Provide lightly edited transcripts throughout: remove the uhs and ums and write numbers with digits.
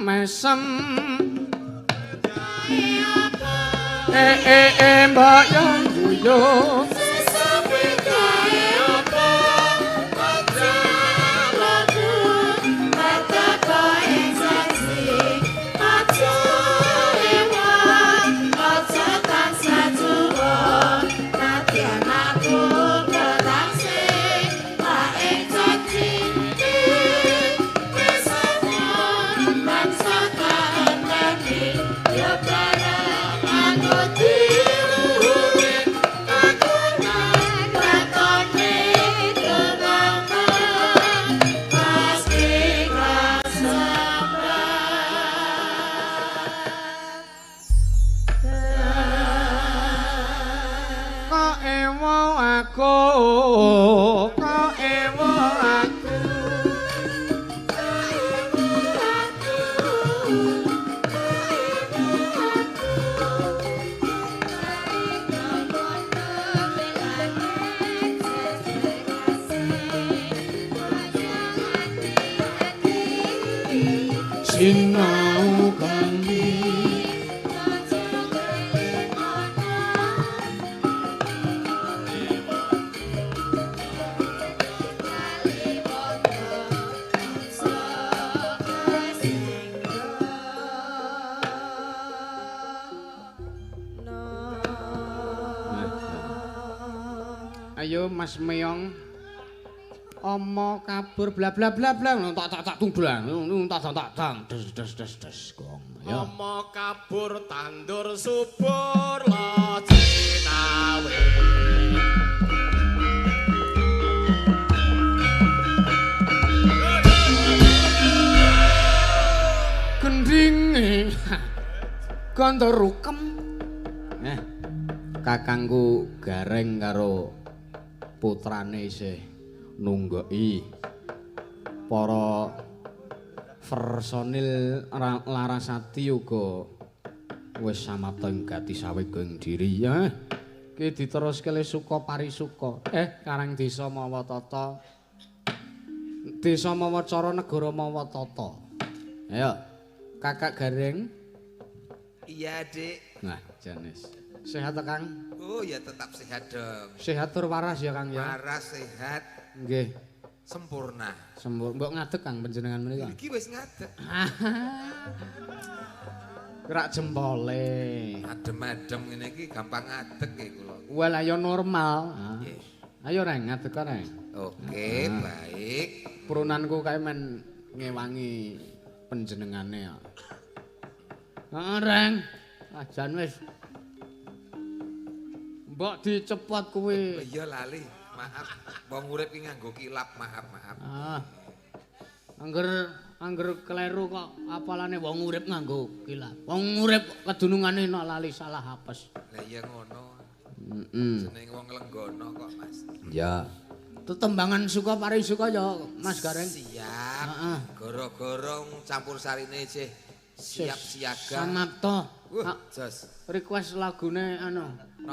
mesem mbok yo guyu sinau kami ayo Mas Meong omo kabur bla bla bla bla tak tunggulan tak des gong ya omo kabur tandur subur lo cinawe gendinge gandha rukem kakangku Gareng karo putrane isih nunggoki para personil Larasati uga wis samapta ing gati sawega ing diri ya. Ki diteruske le suka parisuka. Karang desa mawa tata. Desa mawa cara negara mawa tata. Ayo, Kakak Gareng. Iya, Dik. Nah, jenis. Sehat ta, Kang? Oh, ya tetap sehat dong. Sehat tur waras ya, Kang ya. Waras sehat. Nggih. Sempurna. Mbok ngadeg Kang panjenengan menika. Iki wis ngadeg. Gerak jempole. Adem-adem ngene iki gampang ngadeg iki kula. Well ayo normal. Nggih. Ayo Reng ngadeg kok Reng. Oke, baik. Purunanku kae men ngewangi panjenengane ya. Heeh Reng. Ajan wis. Mbok dicepot kuwi. Iya lali. Maaf, wong urip ki nganggo kilap, maaf. Angger kleru kok apalane wong urip nganggo kilap. Wong urip kedunungane nek lali salah apes. Lah iya ngono. Jeneng wong lenggono kok, Mas. Ya. Tetembangan suka parisuka ya, Mas Gareng. Siap. Goro-goro campur sarine isih siap siaga. Samapta. Jos. Request lagune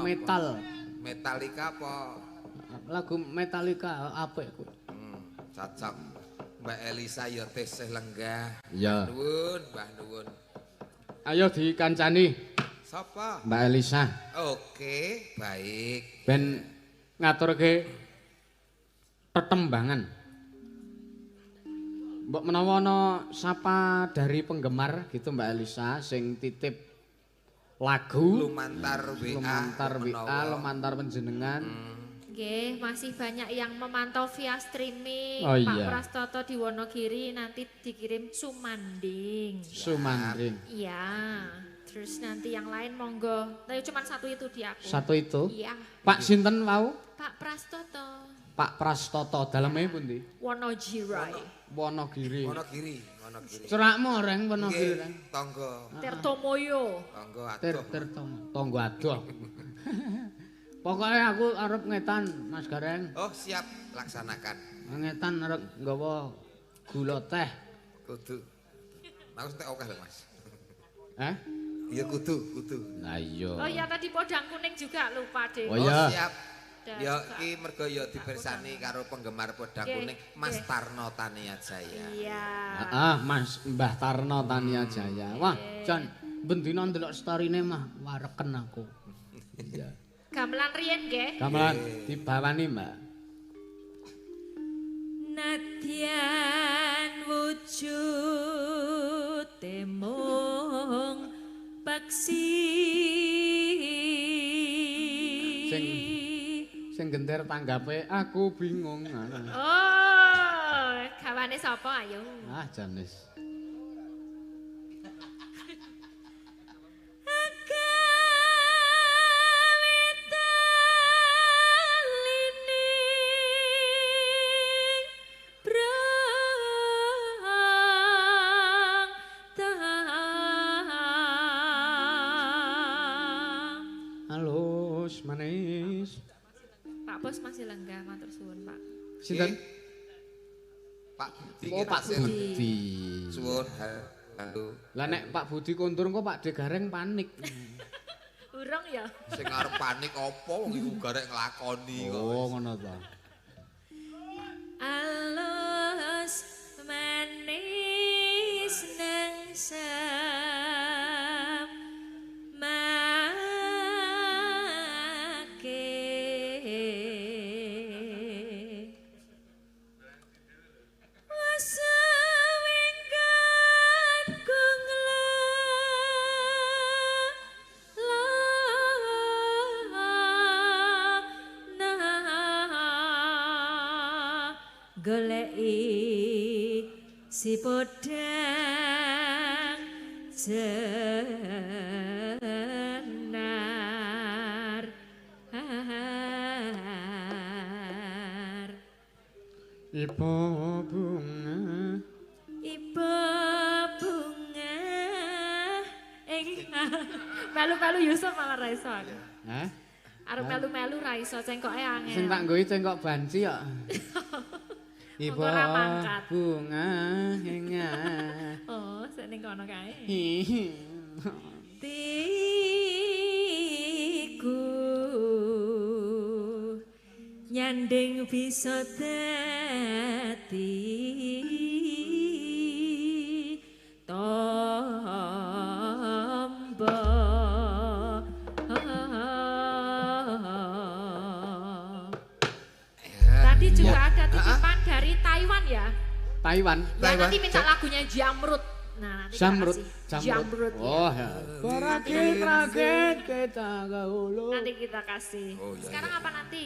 metal. Metallica apa? Lagu Metallica apik kuwi. Cocok. Mbak Elisa ya tesih lenggah. Ya. Mbah nuwun. Ayo dikancani. Sapa? Mbak Elisa. Oke, baik. Ben ngaturke tetembangan. Mbok menawa ana sapa dari penggemar gitu Mbak Elisa sing titip lagu lumantar WA, lumantar panjenengan. Nggih, masih banyak yang memantau via streaming. Oh, Pak iya. Prastoto di Wonogiri nanti dikirim sumanding. Sumanding. Iya. Terus nanti yang lain monggo. Tapi cuma satu itu di aku. Satu itu. Iya. Pak sinten wau? Pak Prastoto. Pak Prastoto daleme pundi? Wonogiri. Wonogiri. Wonogiri. Cerakmu Reng Wonogiri Reng. Tangga. Tirtomoyo. Tangga adoh. Tangga adoh. Pokoknya aku arep ngetan Mas Gareng. Oh, siap, laksanakan. Ngetan arep nggawa gula teh. Kudu. Mau teh oke lho, Mas. Iya kudu. Lah iya. Oh iya tadi podang kuning juga lupa deh. Oh iya. Siap. ada. Ya juga. iki mergo ya dibersani karo penggemar Podang Nggih, Kuning Mas nggih. Tarno Tania Jaya. Iya. Mas Mbah Tarno Tania Jaya. Wah, Jan, bendina ndelok storine mah wareken aku. Iya. Gamelan riyen nggih. Gamelan dibawani, Mbak. Nadyan wujud temung paksi. Sing genter tanggape aku bingung. Oh, gawane sapa ayo? Ah, Janis. Halus, manis. Pak Bos masih lenggah, matur suwun, Pak. Sinten? Pak Budi. Oh, Pak Budi. Suwun. Halo. Lah nek Pak Budi kondur kok Pak De Gareng panik. Urung ya? Sing arep panik apa wong iku garek nglakoni kok. Oh, ngono ta. Alus manis nang samake wasawingkat kung goleki si podang jenar Ibu bunga. ibu bunga melu-melu Yusuf malah ra iso aku. Hah? Arep melu-melu ra iso cengkoke angel. Sing tak nggohi cengkok banci kok. Ibu Monggo ra mangkat. bunga henga. Oh, sik ning kono kae. Tiku nyanding bisa dadi tombo. Tadi juga ada titipan dari Taiwan ya. Taiwan. Ya nanti minta lagunya Jamrut. Nah, nanti kita Jamrut. kasih. Jamrut ya. Oh, ya. Rakit kita gaulu. Nanti kita kasih. Oh, iya, Sekarang iya. apa nanti?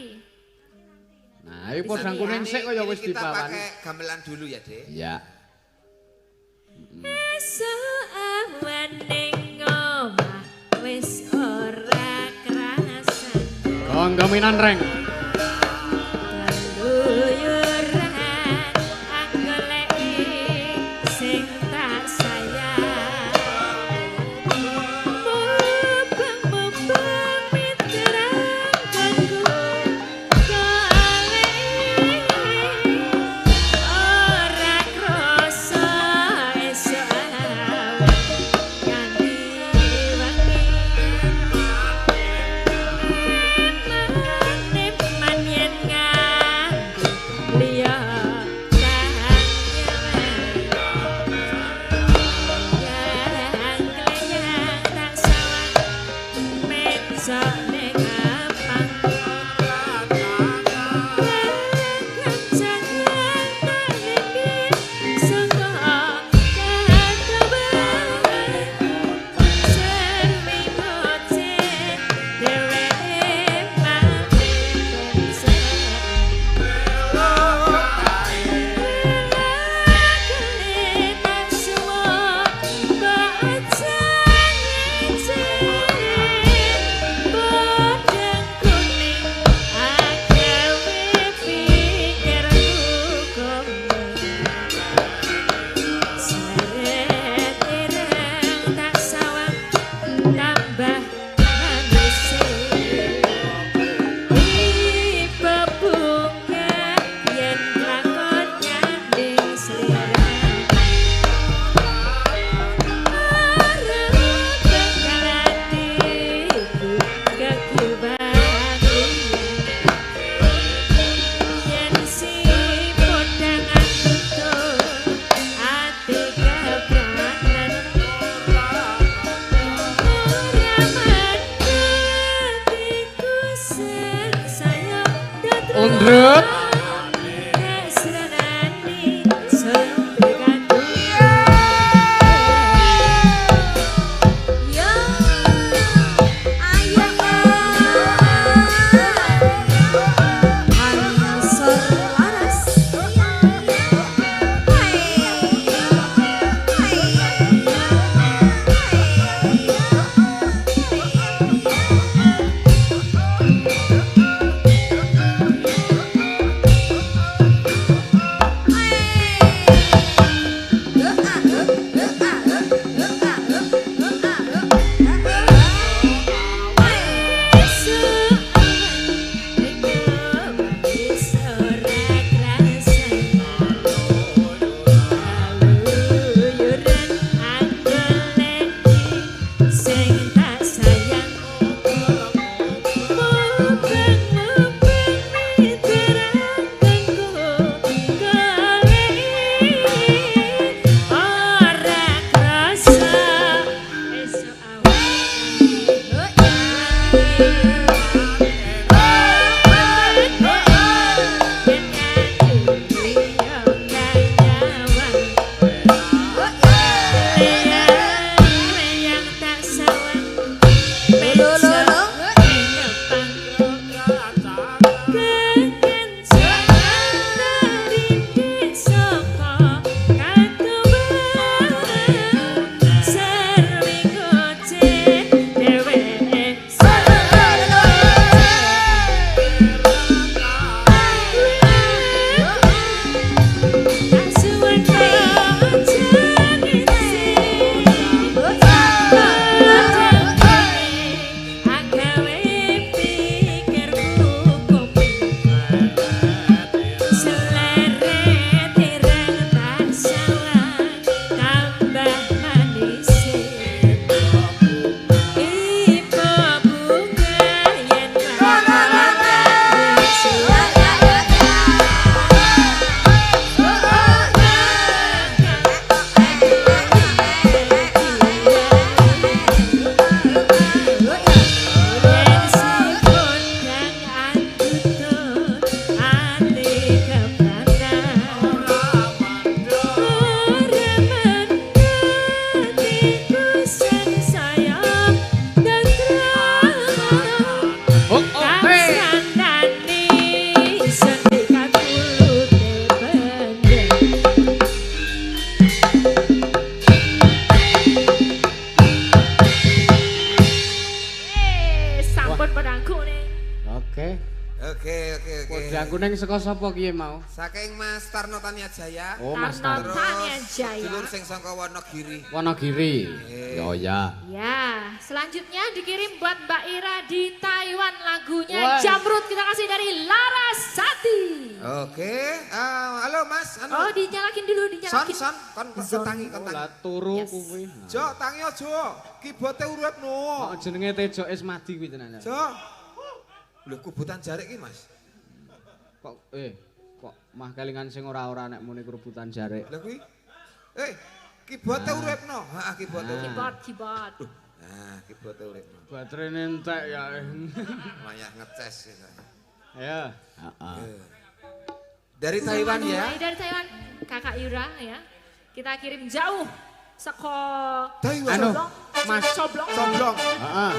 Nah, iki Podang Kuning sik kaya wis Kita dibawan. pakai gamelan dulu ya, Dek. Ya. Esuk awan ning omah wis ora krasan. Gonggominan reng. Keluyuran anggoleki sing tak sayang. Mubeng-mubeng mitranganku goleki ora krasa esuk awan kanthi wengi. Mane Undrut. Guneng saka sapa kiye mau? Saking Mas Tarno Tania Jaya. Oh, Mas Tarno Tarno. Tania Jaya. Dulur sing saka Wonogiri. Wonogiri. Oh ya. Ya, selanjutnya dikirim buat Mbak Ira di Taiwan lagunya Wah. Jamrut, kita kasih dari Larasati. Oke, halo Mas. Oh, dinyalakin dulu, dinyalakin. Son, kon tangi. Lah turu Yes. kuwi. Jo, tangi aja. Kibote uripno. Kok jenenge Tejo Esmadi kuwi tenan. Jo. Lho kubutan jarik ki, Mas. Kok mah kelingan sing ora-ora nek muni kerubutan jarik. Lha kuwi. Kibote uripno. Heeh, kibote. Keyboard. Nah, kibote uripno. Baterene entek ya. Mayah ngeces ya. Ya. Heeh. Dari Taiwan ya. Dari Taiwan, Kakak Ira ya. Kita kirim jauh seko Taiwan. Anu, Coblong. Mas Coblong. Coblong. Heeh.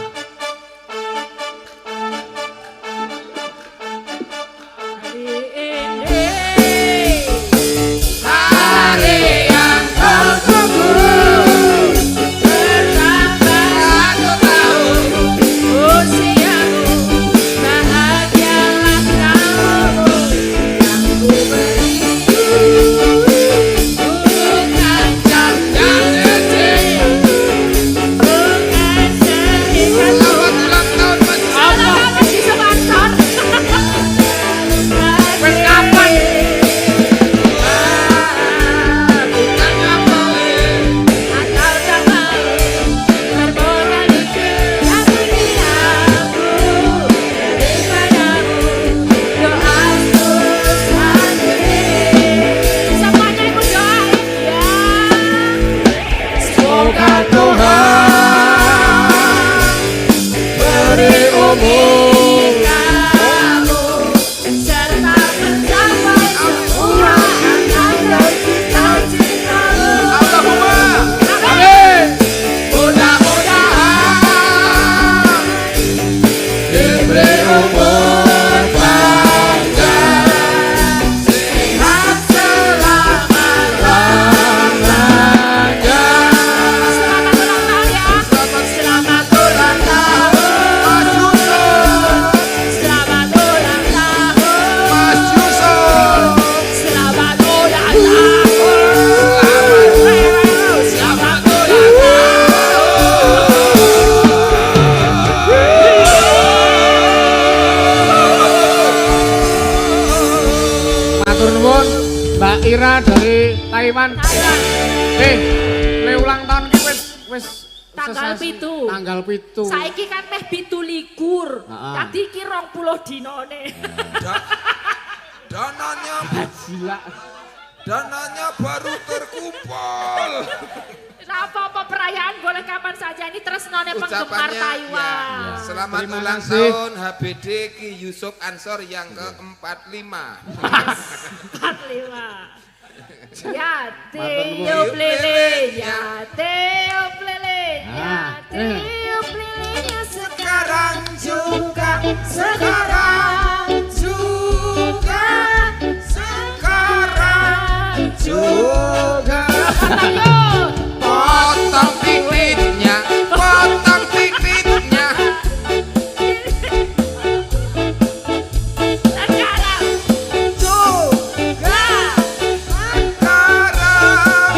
Kamu Ira dari Taiwan. Taiwan. Le ulang tahun ki wis Tanggal sesasi. 7. Tanggal 7. Saiki kan meh 27. Heeh. Dadi iki 20 dinone. Dananya Gila. dananya baru terkumpul. Apa-apa perayaan boleh kapan saja, ini tresnone penggemar Ucapannya Taiwan. ya, selamat Terima ulang kasih. tahun HBD Ki Yusuf Ansor yang ke-45. 45. Ya tiup lilin, ya tiup lilin, ya tiup lilin, ya sekarang juga, sekarang juga, sekarang juga. Ayo. Potong titiknya, potong titiknya. Sekarang juga. Sekarang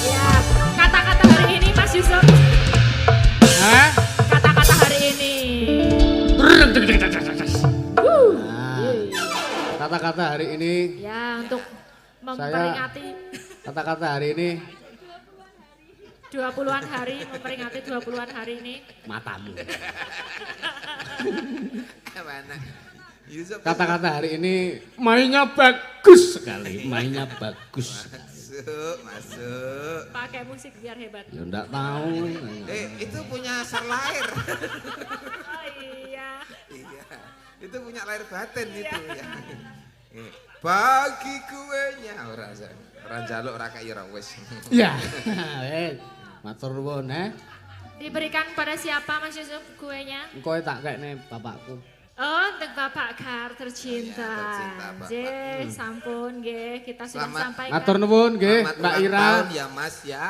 Ya, kata-kata hari ini Mas Yusuf. Hah? Kata-kata hari ini. Kata-kata hari ini, Ya, untuk memperingati kata-kata hari ini 20-an hari, memperingati 20-an hari ini. matamu. Mana? Yusuf Kata-kata hari ini mainnya bagus sekali, mainnya bagus. masuk. Pakai musik biar hebat. Ya enggak tahu. Itu punya sarlair. Oh iya. Iya, itu punya lahir batin itu ya. Bagi kuenya orang jaluk ora kaya ora wis. Ya. Matur nuwun Diberikan pada siapa Mas Yusuf kuenya? Engko tak kekne bapakku. Oh, untuk Bapak Kar tercinta. Iya, tercinta, Bapak. Nggih, sampun nggih, kita sudah Selamat. sampaikan. Matur nuwun nggih, Selamat Mbak ulang Ira. tahun ya Mas ya.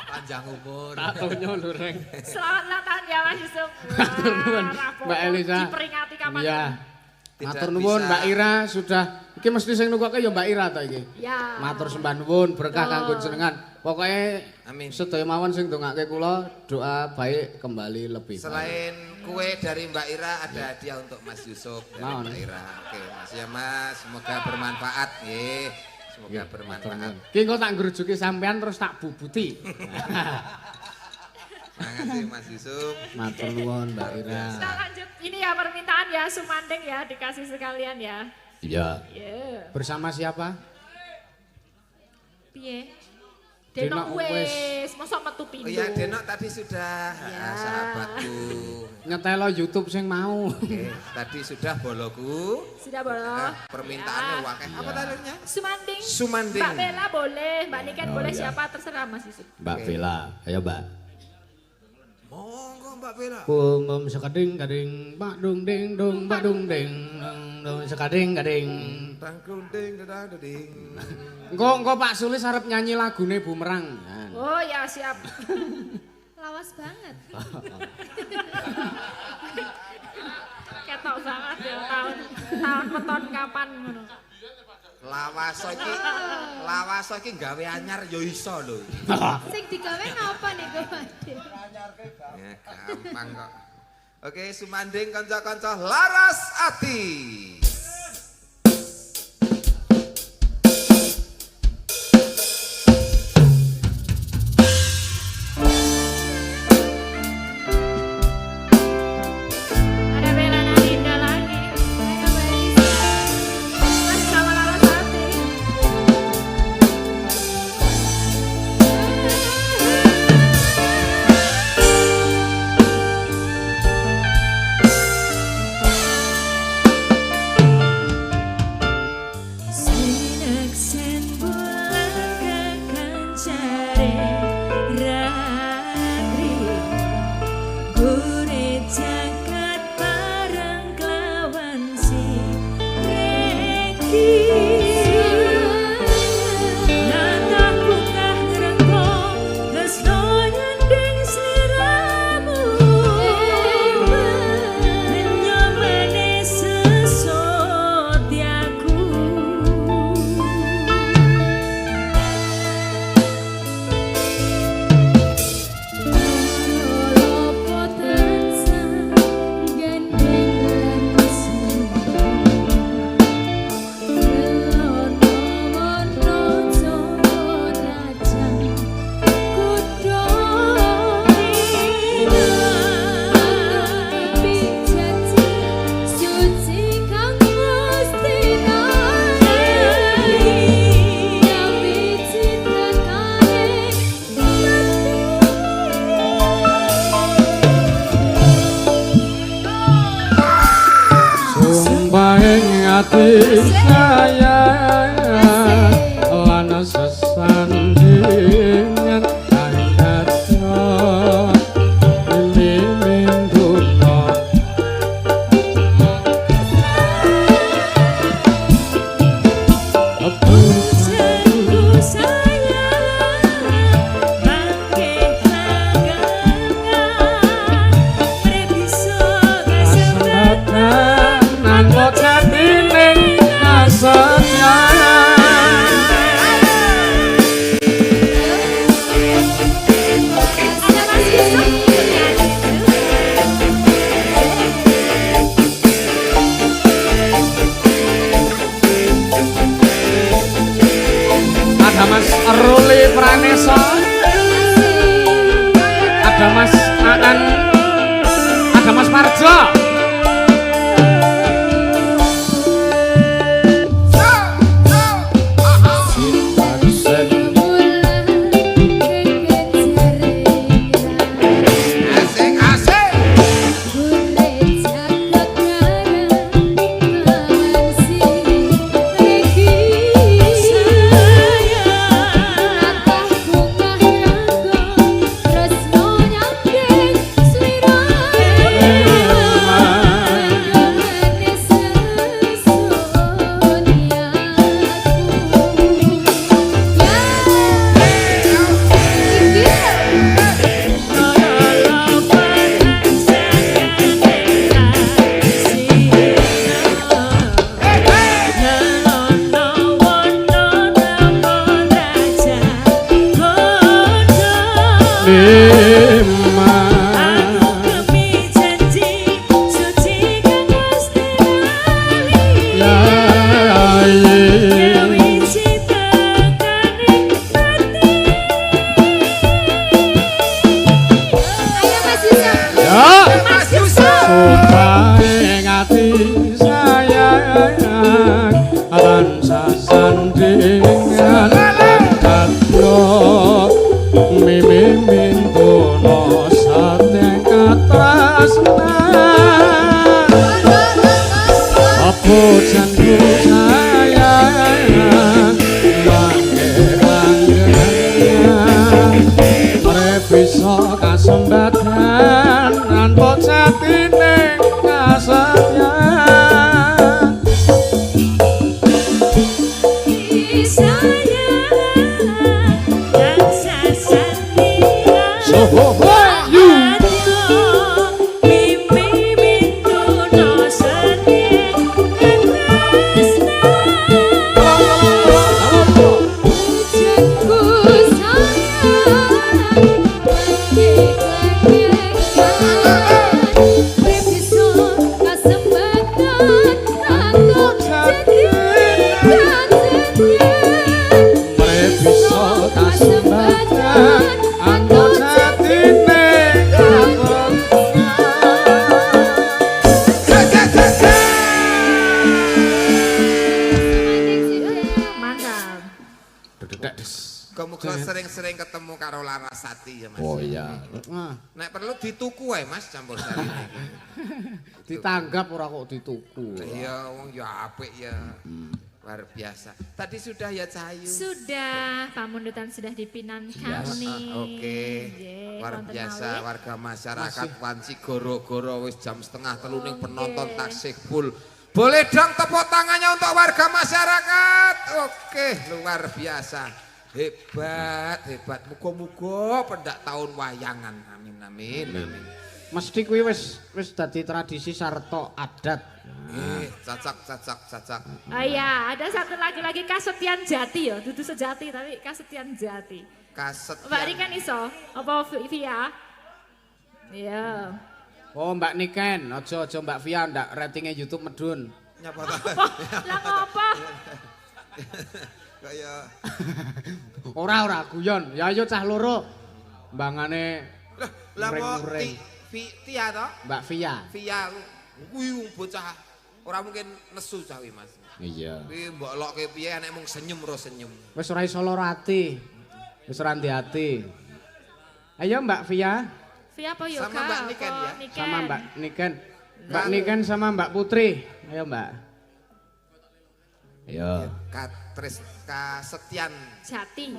Panjang umur. Tatunyo lho reng. Selamat ulang tahun ya Mas Yusuf. Matur nuwun, Rapopo. Mbak Elisa. Diperingati kapan? Iya. Tidak Matur nuwun bisa. Mbak Ira sudah iki mesti sing nukoke ya Mbak Ira ta iki. Ya. Matur sembah nuwun berkah Oh. kanggo jenengan. Pokoke Amin. sedaya mawon sing ndongake kula doa baik kembali lebih baik. Selain kue dari Mbak Ira ada hadiah untuk Mas Yusuf dari Mohon. Mbak Ira. Oke, Mas ya Mas, semoga bermanfaat nggih. Semoga Matur bermanfaat. nuwun. Ki engko tak ngrujuki sampean terus tak bubuti. Makasih Mas Yusuf. Matur nuwun Mbak Ira. Kita lanjut. Ini ya permintaan ya Sumanding ya dikasih sekalian ya. Iya. Iya. Bersama siapa? Piye? Denok Denok wis. wis, mosok metu Oh pindho. iya, Denok tadi sudah Ya. sahabatku. Nyetelo YouTube sing mau. Oke, tadi sudah boloku. Sudah bolo. Nah, permintaannya Ya. wakil. Apa tadinya? Sumanding. Sumanding. Mbak Bella boleh, Mbak Niken Oh, boleh, iya. siapa terserah Mas Yusuf. Mbak Bella, ayo Mbak. Monggo Mbak Bella. Bum sekading kading, pak dung ding dung, pak dung ding dung sekading kading. Tangkung ding dadang ding. Engko Pak Sulis arep nyanyi lagune Bumerang. Nah. Oh ya siap. Lawas banget. Ketok banget ya tahun peton kapan ngono. Lawaso iki gawe anyar ya iso lho. Sing digawe napa niku, Pak? Ya gampang kok. Oke, Sumanding kanca-kanca laras ati. Ada Bella Nadinda lagi. Ayo Marisa. Masih sama Larasati. ati sayang lan sesandingan kaya limin dunya Pujanku sayang mangke hangangan prebiso kesempatan nan bocatining kasenyan ada Mas Ruli Pranesa, ada Mas Aan, ada Mas Parjo. Asik asik. Pujanku sayang mangke langgengan prebiso kasembatan nan bocatining kasenyan Muga sering-sering ketemu karo Larasati ya Mas. Oh iya. Nek perlu dituku ae Mas campur sari iki. Ditanggap ora kok dituku. Iya wong ya apik ya. Luar biasa. Tadi sudah ya Cahayu? Sudah, pamundutan sudah dipinankan nih. Oke. Nggih, Luar wonten biasa malih. warga masyarakat Wanci goro-goro wis jam 3:30 ning penonton taksih full. Boleh dong tepuk tangannya untuk warga masyarakat. Oke, luar biasa. Hebat, hebat. Muga-muga pendak tahun wayangan. Amin, amin, amin. Mesti kuwi wis dadi tradisi sarta adat. Cacak. Oh iya, ada satu lagi Kasetian Jati ya, dudu sejati tapi Kasetian Jati. Kaset. Mbak Niken iso? Apa Via? Iya. Oh Mbak Niken, aja Mbak Via ndak ratingnya YouTube medun. Nyapa ta? Lah ngopo? Kaya Ora guyon. Ya ayo cah loro. Mbangane lah muring-muring. Tia to? Mbak Via. Via kuwi bocah ora mungkin nesu cah kuwi Mas. Iya. Kuwi mbok lokke piye enek mung senyum ro senyum. Wis ora iso lara ati. Wis ora ati. Ayo Mbak Via. Via apa yoga? Sama Mbak Niken ya? Sama Mbak Niken. Mbak Niken sama Mbak Putri. Ayo Mbak. Ya. Kasetyan. Jati.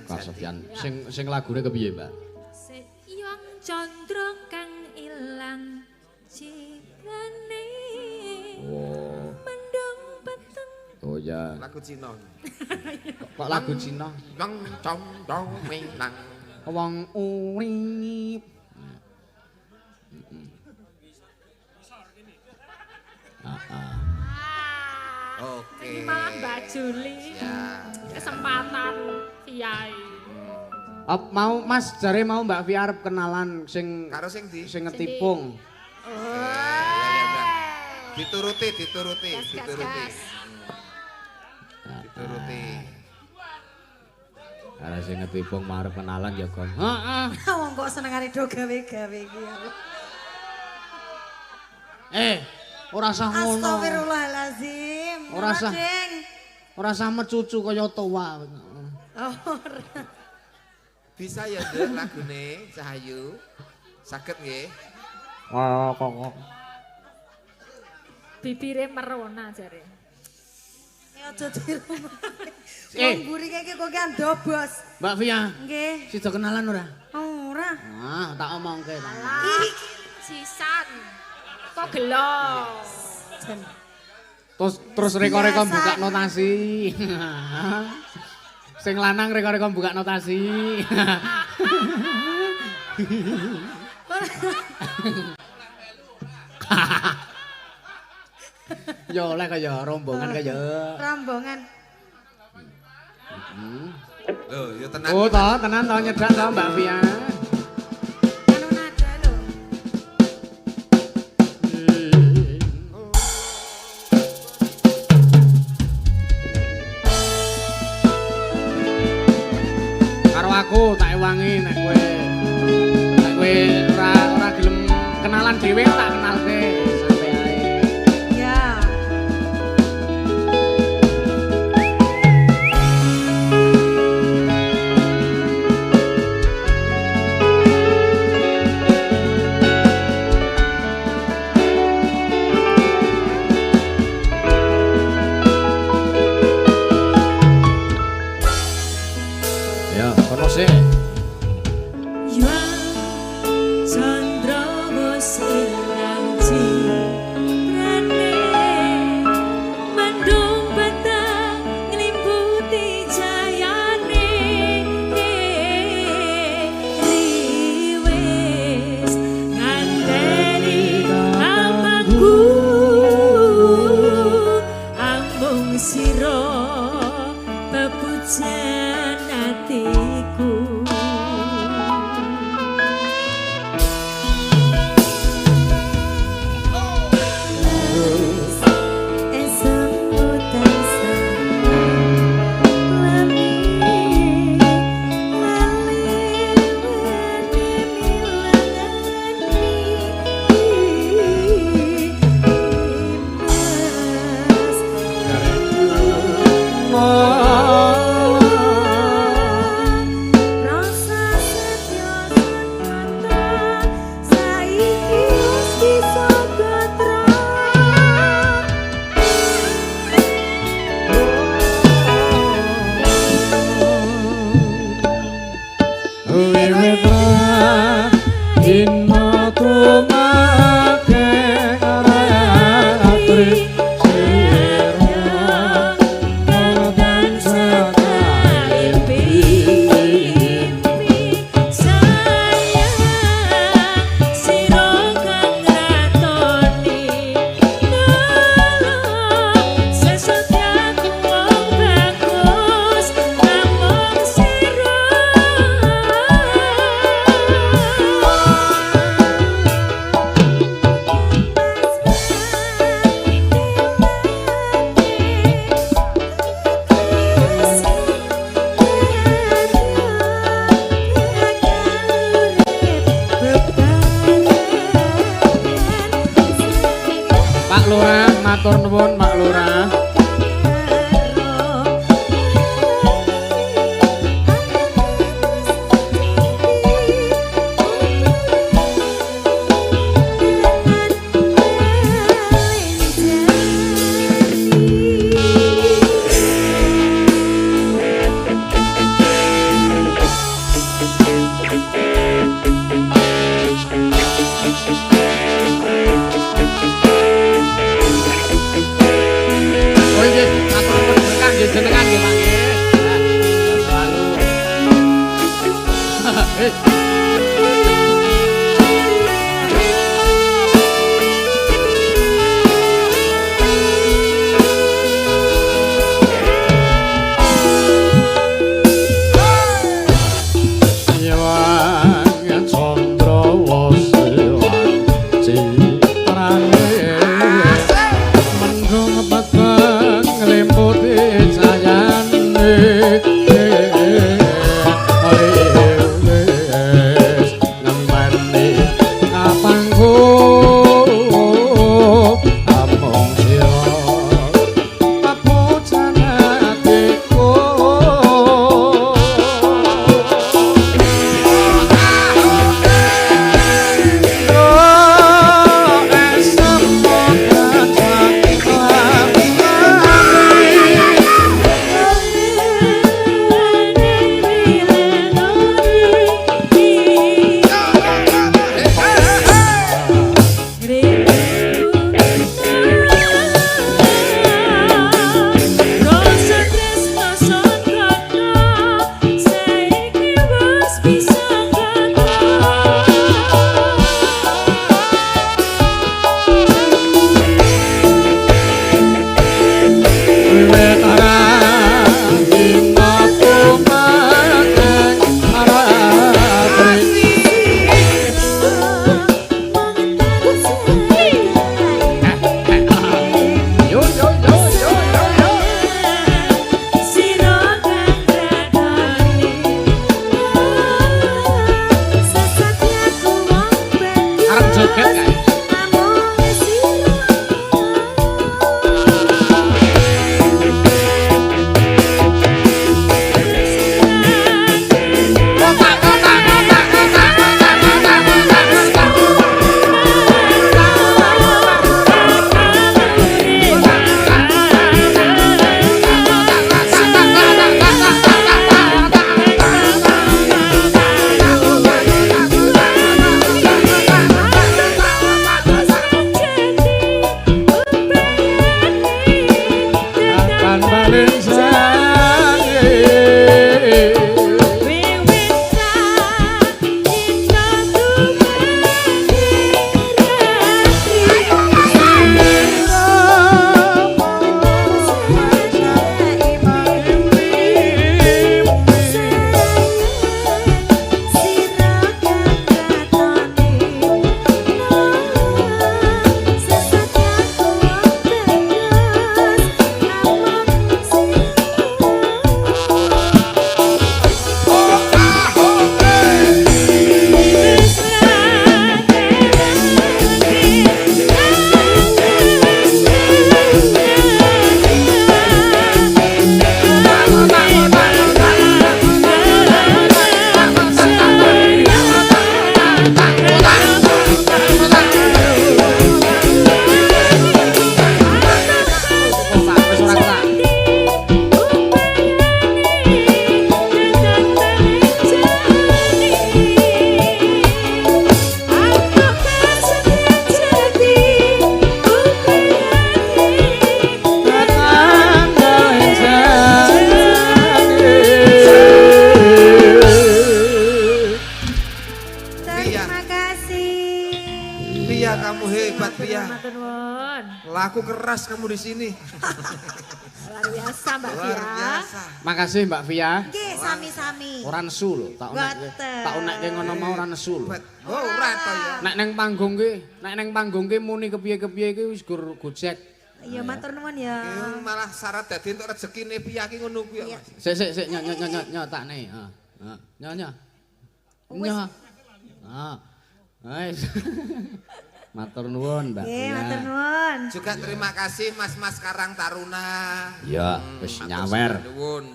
Kasetyan. Sing lagune kepiye, Mbak? Seyong condro kang ilang cirane. Oh. Mendung peteng. Oh ya. Lagu Cina. Kok lagu Cina? Nang cong dong minang. Wong urip. Oke. Ini malah Mbak Juli. Ya. Kesempatan Kiai. Mau Mas jare mau Mbak Vi arep kenalan sing Karo sing di sing ngetipung. ya. Dituruti. Gas. Dituruti. Karo sing ngetipung mau arep kenalan ya, Gong. Heeh. Wong kok senengane do gawe-gawe iki ya. Ora usah ngono. Astagfirullahalazim. Ora usah. Deng. Ora usah mecucu kaya toa. Oh, ora. Bisa ya Nduk lagune Cahayu. Saged nggih. Kok. Bibire merona jare. Aja tiru. Wong burike iki kok ndobos. Mbak Via, Nggih. sida kenalan ora? Ora. Tak omongke. Sisan. Kok gelo. Terus reko-reko buka notasi. Sing lanang reko-reko buka notasi. Ya oleh kaya rombongan kaya. Rombongan. Loh, ya tenan. Oh, tenan to nyedak to Mbak Via. Anu nada lho. Karo aku tak ewangi nek kowe ora gelem kenalan dhewe tak kenalke sampe ae. Ya. Ya, kono sih. Siro pepujan hatiku. Matur nuwun Pak Lurah. joget kae. Pia, kamu hebat Pia. Matur nuwun. Laku keras kamu di sini. Luar biasa Mbak Luar Fia. biasa. Makasih Mbak Via. Nggih, sami-sami. Ora nesu lho, tak unekke. Boten. Tak unekke ngono mau ora nesu lho. Oh, ora to ya. Nek nang panggung ki muni kepiye-kepiye ki wis gur gojek. Ya matur nuwun ya. Ki malah syarat dadi entuk rezekine Pia ki ngono kuwi ya, Mas. Sik nyok takne. Heeh. Nyok. Nyok. Ah. Wis. Matur nuwun, Mbak. Nggih, matur nuwun. Juga terima kasih Mas-mas Karang Taruna. Ya, wis Matur nyawer. nuwun.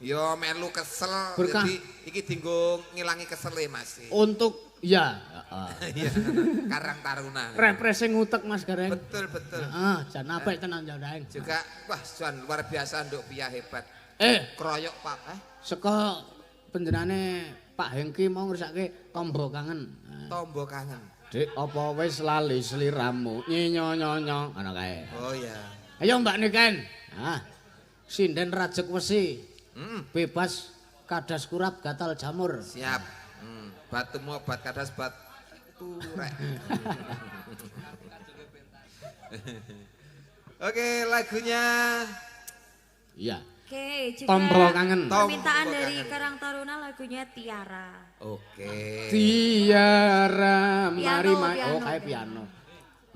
Yo melu kesel, Berkah. jadi iki dinggo ngilangi kesele Mas. Untuk ya, heeh. Iya, Karang Taruna. Refreshing utek Mas Gareng. Betul, betul. Heeh, jan apik tenan Gareng. Juga wah Jan luar biasa Nduk Pia hebat. Kroyok Pak, Saka penjenane Pak Hengki mau ngersake tombo kangen. tombo kangen. Dik, apa wis lali sliramu? Nyonyo ngono kae. Oh ya. Ayo Mbak Niken. Ah. Sinden rajek wesi. Bebas kadas kurap gatal jamur. Siap. Batumu obat kadas bat turek. Oke, lagunya Oke, Iya. juga Tombo kangen. permintaan Tombo dari kangen. Karang Taruna lagunya Tiara. Oke. Tiara mari Piano, mai. piano. Oh, kayak piano.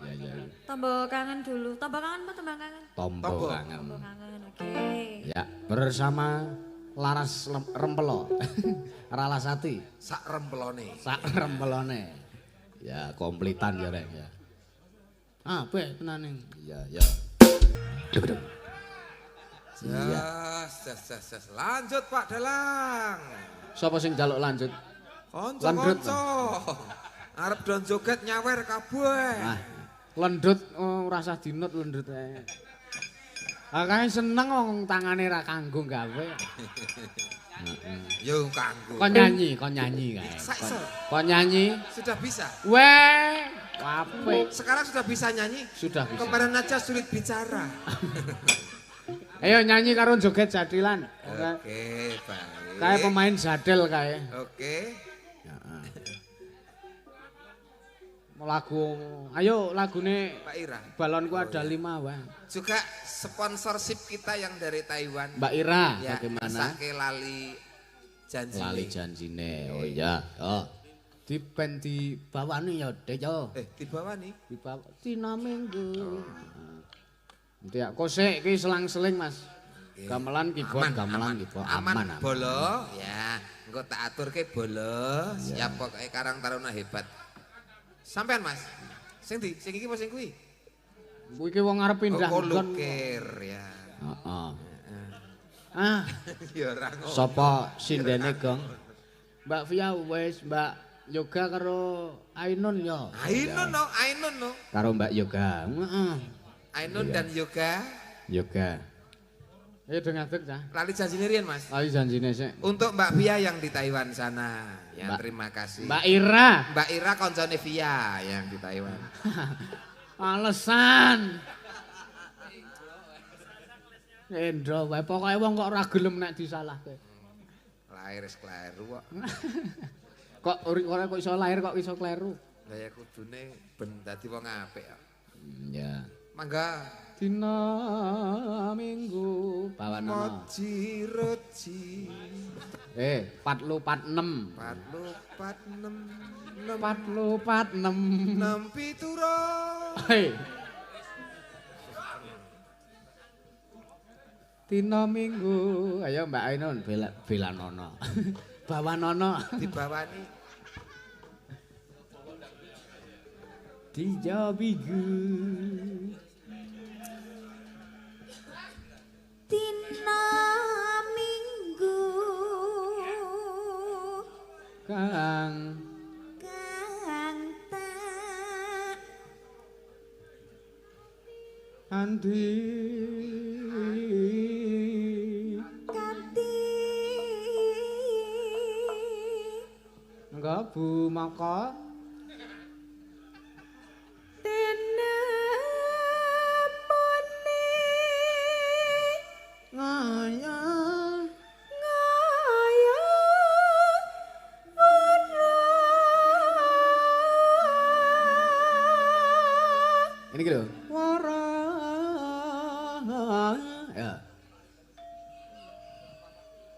Ya. Tombo kangen dulu. Tombo kangen apa tembang kangen? Tombo Tombo. kangen. Tombo kangen, oke. Ya, bersama Laras Rempelo. Ralasati. Sak rempelone. Sak rempelone. Ya, komplitan ya, Rek ya. Ah, pe tenan. Iya. Deg-deg. Jas. Lanjut Pak Dalang. Sapa sing njaluk lanjut? Landrut. Konco-konco. Arep don joget nyawer kabeh. Ah, lendut ora usah dinut lendut ae. Ah kae seneng wong tangane ra kanggo gawe. Yo kanggo. Kon nyanyi kae. Sakso. Kon nyanyi. Sudah bisa. Weh, apik. Sekarang sudah bisa nyanyi. Sudah bisa. Kemarin aja sulit bicara. Ayo nyanyi karo joget jadilan. Oke, baik. Kae pemain jadel kae. Oke. Lagu, ayo lagune Pak Ira. balonku ada 5 wae. Juga sponsorship kita yang dari Taiwan. Mbak Ira, Ya, bagaimana? Sake lali janji. Lali janjine. Oh iya. Oh. Dipen dibawani ya, Dek yo. Di bawah nih. Dibawa dina Minggu. Nanti ya kosek iki selang-seling Mas. Gamelan keyboard, gamelan keyboard Aman. Bolo, ya. Engko tak aturke bolo. Siap pokoke Karang Taruna hebat. Sampean Mas. Sing iki apa sing kuwi? Kuwi ki wong arep pindah Oh, nggon. lukir ya. Heeh. Ah, Ya ora ngono. sapa sindene, Gong? Mbak Via wis, Mbak Yoga karo Ainun ya. Ainun no. Karo Mbak Yoga. Heeh. Ainun dan Yoga. Yoga. Ayo do ngadeg cah. Lali janjine riyen Mas. Ayo janjine sik. Untuk Mbak Via yang di Taiwan sana. Ya Mbak- terima kasih. Mbak Ira. Mbak Ira koncone Via yang di Taiwan. Alasan. Endro wae pokoke wong kok ora gelem nek disalahke. Lahir wis kleru kok. Kok ora kok iso lahir kok iso kleru. Lah ya kudune ben dadi wong apik ya. Ya. Mangga Dina Minggu bawanana. moji roji 446. 446 446. nempi turo. Hei. Dina Minggu. Ayo Mbak Ainun belanono. Bawanono. Dibawani Dina Minggu. Dina Minggu Kang kang tak Andi kanthi Nggabu maka tinemoni ngaya ngaya ini gitu wara ya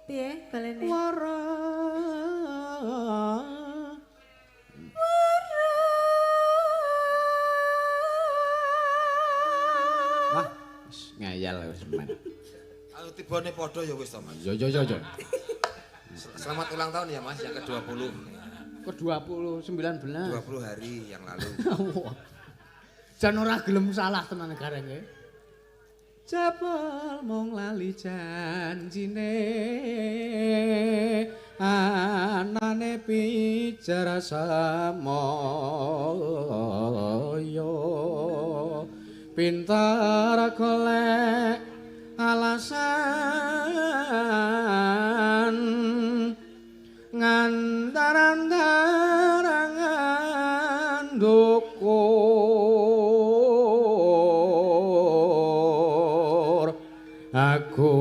piye balene wara wah wis ngayal wis men Ayo tibane padha ya wis to Mas. yo. Selamat ulang tahun ya Mas yang ke-20. Ke-20 19 20 hari yang lalu. Jan ora gelem salah tenan garenge. Jabal mung lali janjine anane pijar samoyo pintar golek alasan ngandaran dukur aku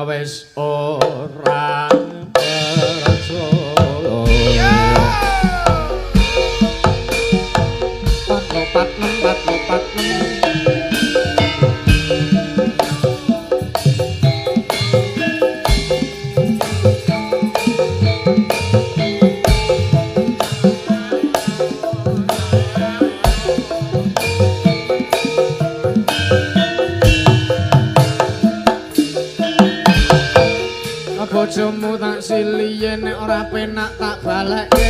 wis ora percaya pat lopat bojomu tak siliye nek ora penak tak balekke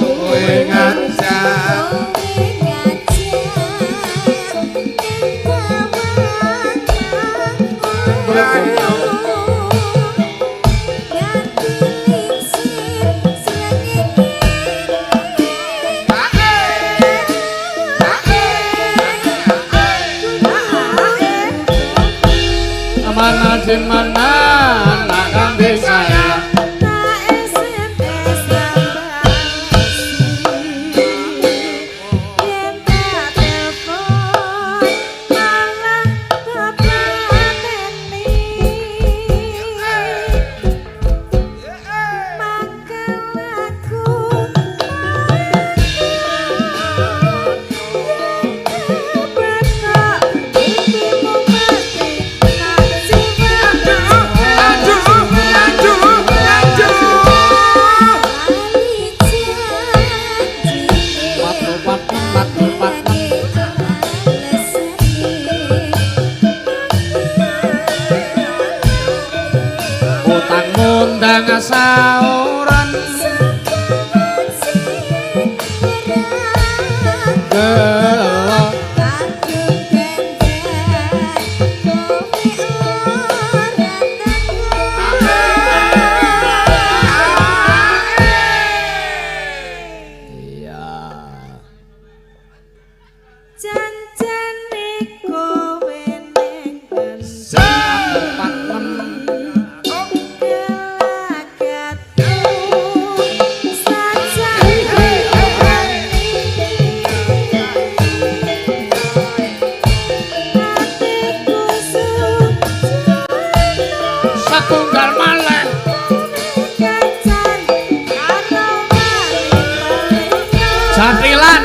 Kowe ngajak ngundang sauran gelo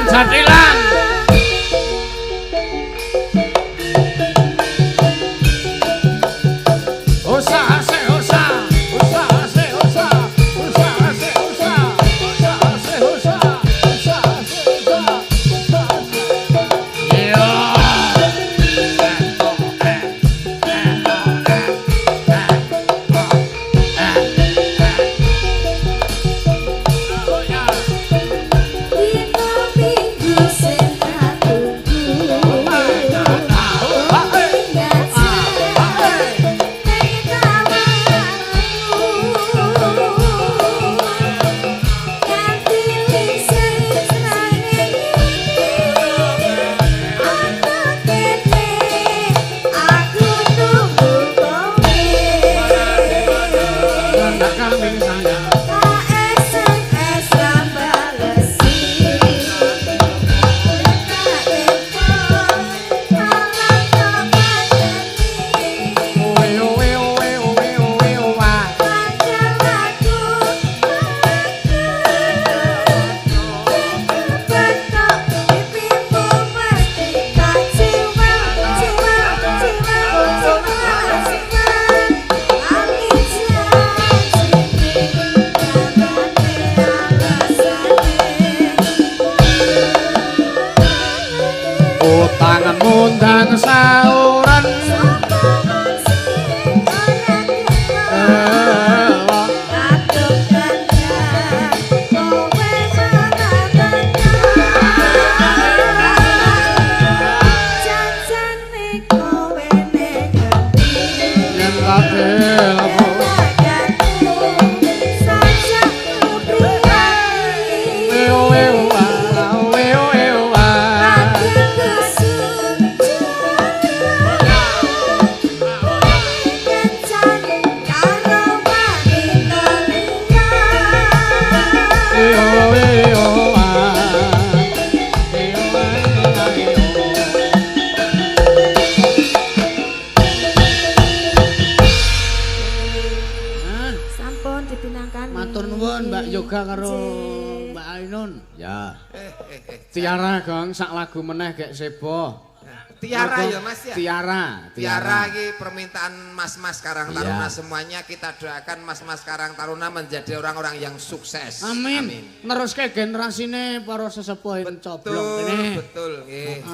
Jatilan usaha se usaha se usaha se ngundang sauran karo Mbak Ainun. Ya. Tiara Gong sak lagu meneh gek sebo. Tiara ya Mas ya. Tiara iki permintaan Mas-mas Karang Taruna semuanya kita doakan Mas-mas Karang Taruna menjadi orang-orang yang sukses. Amin. Neruske generasine para sesepuh coblong kene. Betul nggih.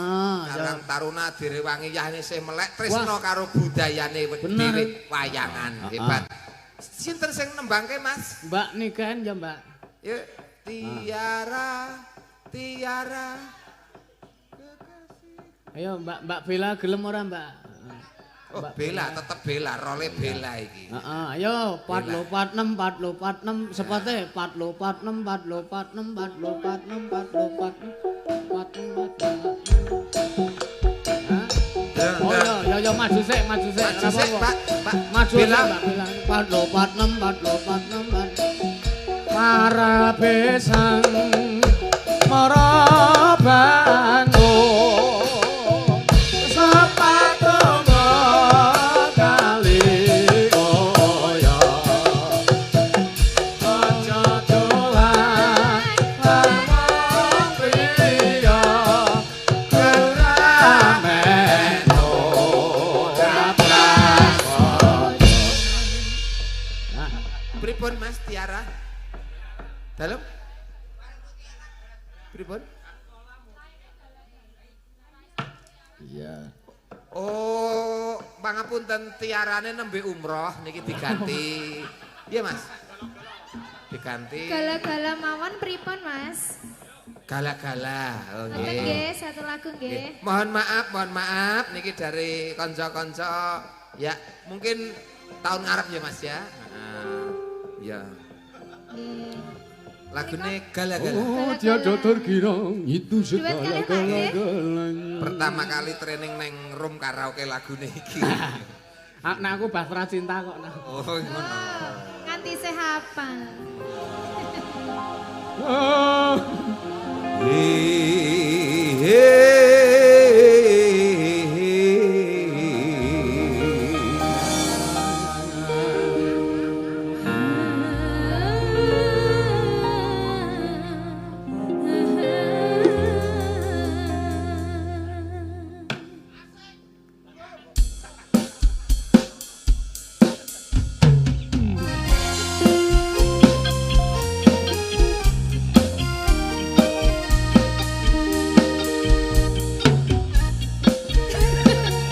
Karang Taruna direwangi yahne sih melek tresno karo budayane wiwit wayangan. Hebat. Sinten sing nembangke Mas? Mbak Niken ya Mbak. Yuk, Tiara. Ayo Mbak Bella gelem ora Mbak? Oh Bella, tetep Bella, role Bella iki. Ayo 46 sepote 46. Oh ya maju sik. Maju sik, Pak. Maju Bella. 46. Para besang marabango sepatu kali oya aja dolan lamang priya kerameno pripun Mas Tiara? Dalem? Pripun? Iya. Oh, pangapunten tiarane nembe umroh niki diganti. Iya Mas. Diganti Gala-gala mawon pripun, Mas? gala-gala. Oh Ngoten nggih. nggih, satu lagu nggih. Mohon maaf niki dari kanca-kanca ya mungkin tahun ngarep ya Mas ya. Ya. Lagune gala-gala. Oh, tiada terkira itu Duet kali, Pak, nggih? segala-galanya. Pertama kali training neng room karaoke lagune iki. Nah aku Basra cinta kok nah. Oh ngono. Nganti sehapan. Oh.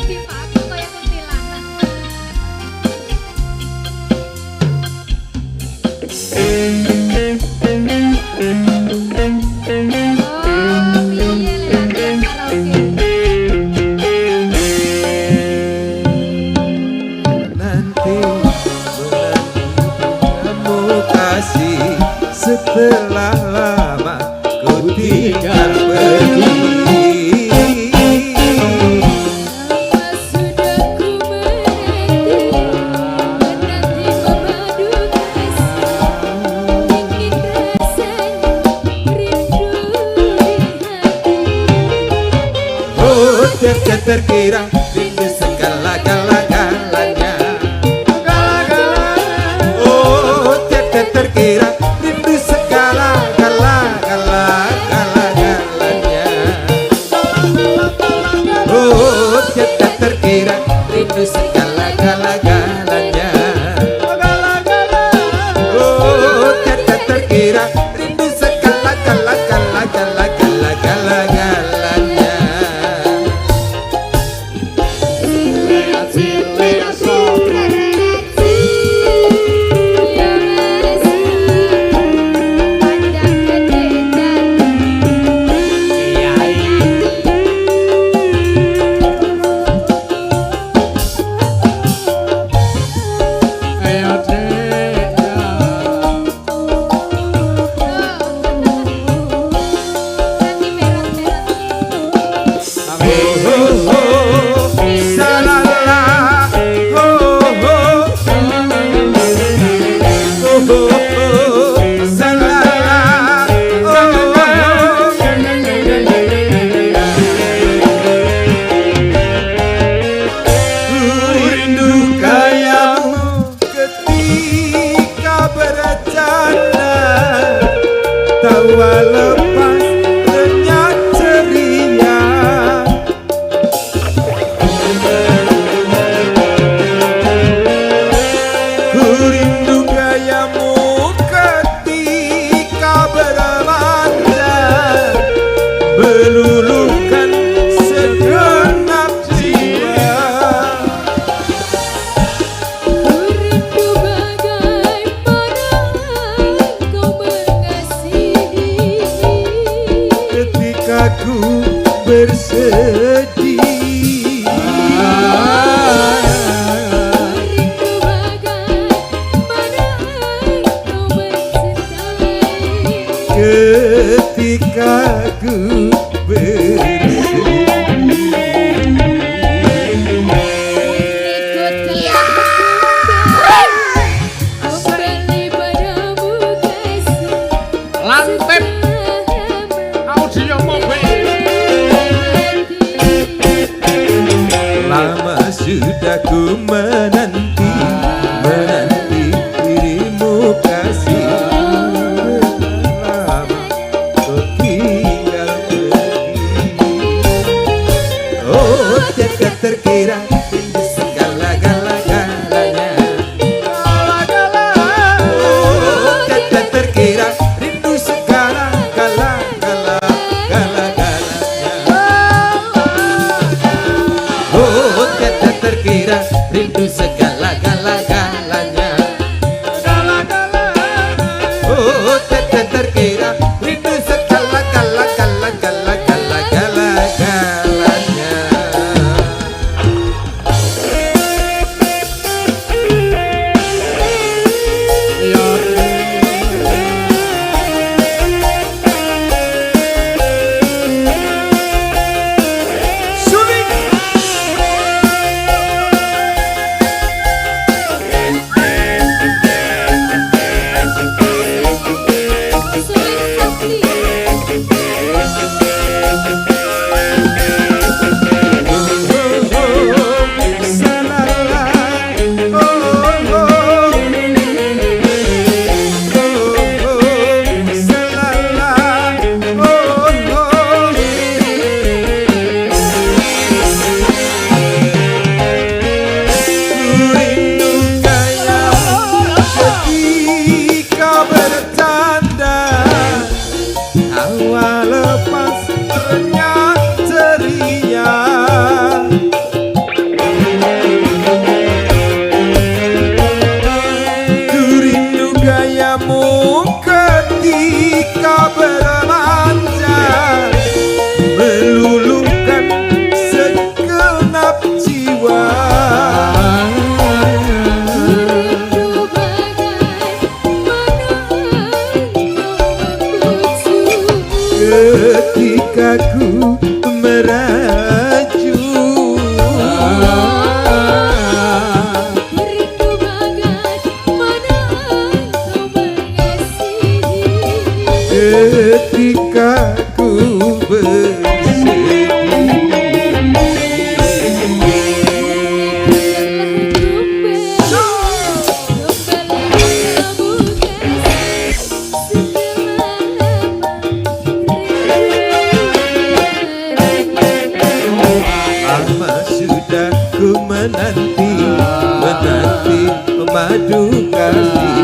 Dipaku kaya kuntilanak. Oh, piye latihan karaoke. Nanti kamu kasih setelah lama ku tinggal pergi. Sudah ku menanti memadu kasih, ingin rasanya rindu di hati. Oh tiada terkira rindu segala-gala-galanya. Oh tiada terkira rindu segala-gala-galanya. Oh tiada terkira rindu segala-gala-galanya. Oh tiada terkira rindu segala-gala-gala-gala-gala-gala-galanya. Ayo dek. Tawa lepas renyah ceria. Ku rindu gayamu ketika bermanja, meluluhkan segenap jiwa. Rindu bagaimana kau mengasihi, Ketika ku bersedih. rindu bagaimana kau mencintai. Ketika ku bersedih. Kembali padamu kasih, Lantip audio mobil. Lama sudah ku menanti dirimu kasih. Lama kau tinggal pergi. ketika ku bersedih. Lama sudah ku menanti madu kasih.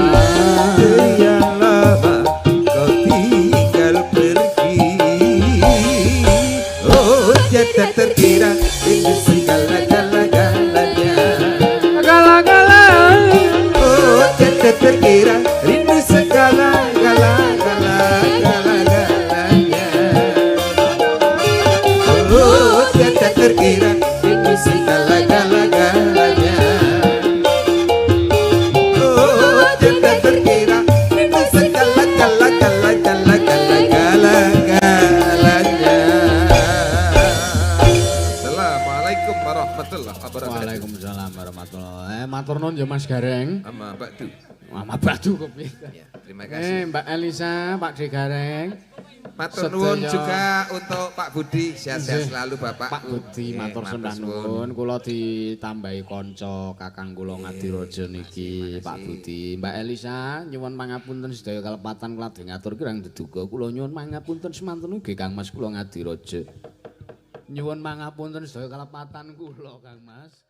Sekian lama kau tinggal pergi. Oh tiada terkira itu segala-galanya. Oh tiada terkira rindu segala-galanya. Oh tiada terkira rindu segala-galanya. Oh tiada terkira rindu segala-galanya. Assalamualaikum warahmatullahi wabarakatuh. Waalaikumsalam warahmatullahi. Matur nuwun ya Mas Gareng. Sama Mbak Du. Mama Batu kopi. Ya, terima kasih. Mbak Elisa, Pak De Gareng. Matur nuwun Sedaya. juga untuk Pak Budi, sehat-sehat Nggih. selalu Bapak. Pak Budi matur sembah nuwun. Kula ditambahi kanca Kakang kula Ngadirojo niki Pak Budi. Mbak Elisa nyuwun pangapunten sedaya kalepatan kula ngatur kirang deduga. Kula nyuwun pangapunten semanten ugi Kang Mas kula Ngadirojo. Nyuwun pangapunten sedaya kalepatan kula Kang Mas.